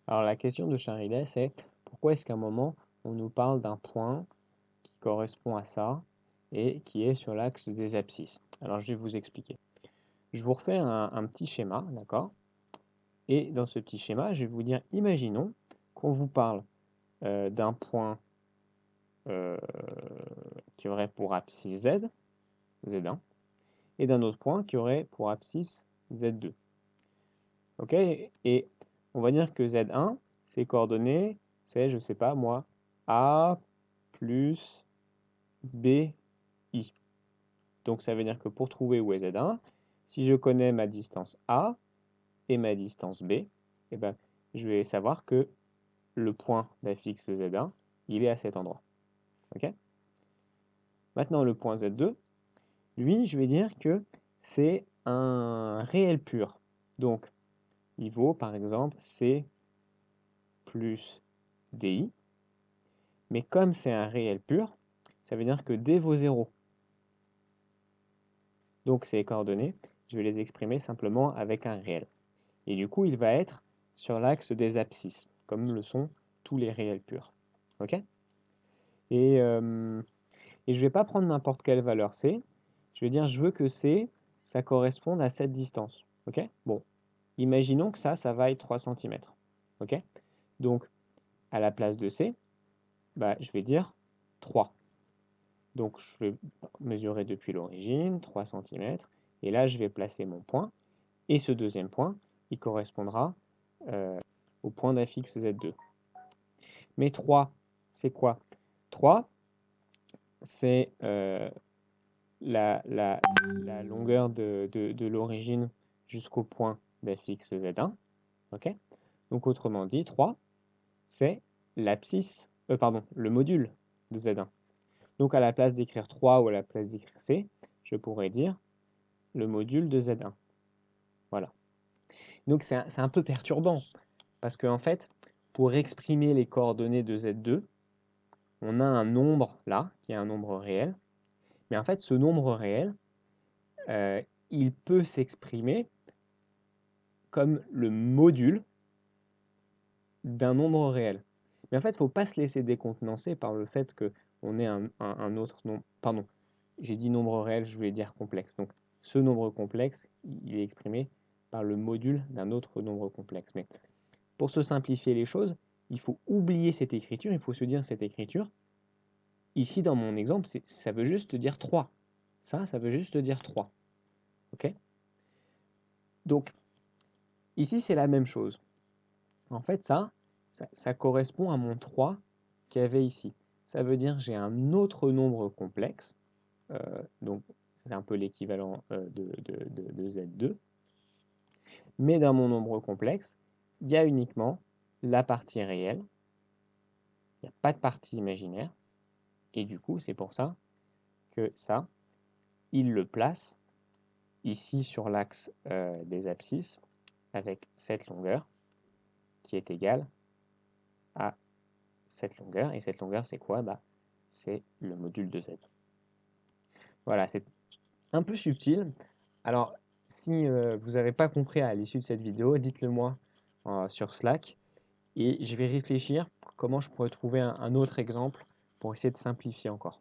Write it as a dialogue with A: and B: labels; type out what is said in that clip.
A: Alors la question de Charillet, c'est pourquoi est-ce qu'à un moment, on nous parle d'un point qui correspond à ça et qui est sur l'axe des abscisses? Alors je vais vous expliquer. Je vous refais un petit schéma, d'accord? Et dans ce petit schéma, je vais vous dire, imaginons qu'on vous parle d'un point euh, qui aurait pour abscisse Z, Z1, et d'un autre point qui aurait pour abscisse Z2. Ok? Et on va dire que Z1, ses coordonnées, c'est, je sais pas moi, A plus BI. Donc ça veut dire que pour trouver où est Z1, si je connais ma distance A et ma distance B, eh ben, je vais savoir que le point d'affixe Z1, il est à cet endroit. Ok? Maintenant, le point Z2, lui, je vais dire que c'est un réel pur. Donc, il vaut par exemple C plus DI. Mais comme c'est un réel pur, ça veut dire que D vaut 0. Donc ces coordonnées, je vais les exprimer simplement avec un réel. Et du coup, il va être sur l'axe des abscisses, comme le sont tous les réels purs. Ok? Et, euh, et je ne vais pas prendre n'importe quelle valeur C. Je vais dire, je veux que C, ça corresponde à cette distance. Ok? Bon, imaginons que ça vaille 3 cm. Ok? Donc, à la place de C, bah, je vais dire 3. Donc, je vais mesurer depuis l'origine, 3 cm. Et là, je vais placer mon point. Et ce deuxième point, il correspondra au point d'affixe Z2. Mais 3, c'est quoi? 3, c'est la longueur de l'origine jusqu'au point d'affixe Z1. Ok? Donc, autrement dit, 3, c'est l'abscisse, pardon, le module de Z1. Donc, à la place d'écrire 3 ou à la place d'écrire C, je pourrais dire le module de Z1. Voilà. Donc, c'est un peu perturbant, parce qu'en fait, pour exprimer les coordonnées de Z2, on a un nombre là, qui est un nombre réel. Mais en fait, ce nombre réel, il peut s'exprimer comme le module d'un nombre réel. Mais en fait, il ne faut pas se laisser décontenancer par le fait qu'on ait un autre nombre. Pardon, j'ai dit nombre réel, je voulais dire complexe. Donc, ce nombre complexe, il est exprimé par le module d'un autre nombre complexe. Mais pour se simplifier les choses, il faut oublier cette écriture, il faut se dire cette écriture. Ici, dans mon exemple, ça veut juste dire 3. Ça veut juste dire 3. Ok? Donc, ici, c'est la même chose. En fait, ça correspond à mon 3 qu'il y avait ici. Ça veut dire que j'ai un autre nombre complexe. Donc, c'est un peu l'équivalent de Z2. Mais dans mon nombre complexe, il y a uniquement la partie réelle. Il n'y a pas de partie imaginaire. Et du coup, c'est pour ça que ça, il le place ici sur l'axe des abscisses avec cette longueur qui est égale à cette longueur. Et cette longueur, c'est quoi? Bah, c'est le module de Z. Voilà, c'est un peu subtil. Alors, si vous n'avez pas compris à l'issue de cette vidéo, dites-le moi sur Slack et je vais réfléchir comment je pourrais trouver un autre exemple pour essayer de simplifier encore.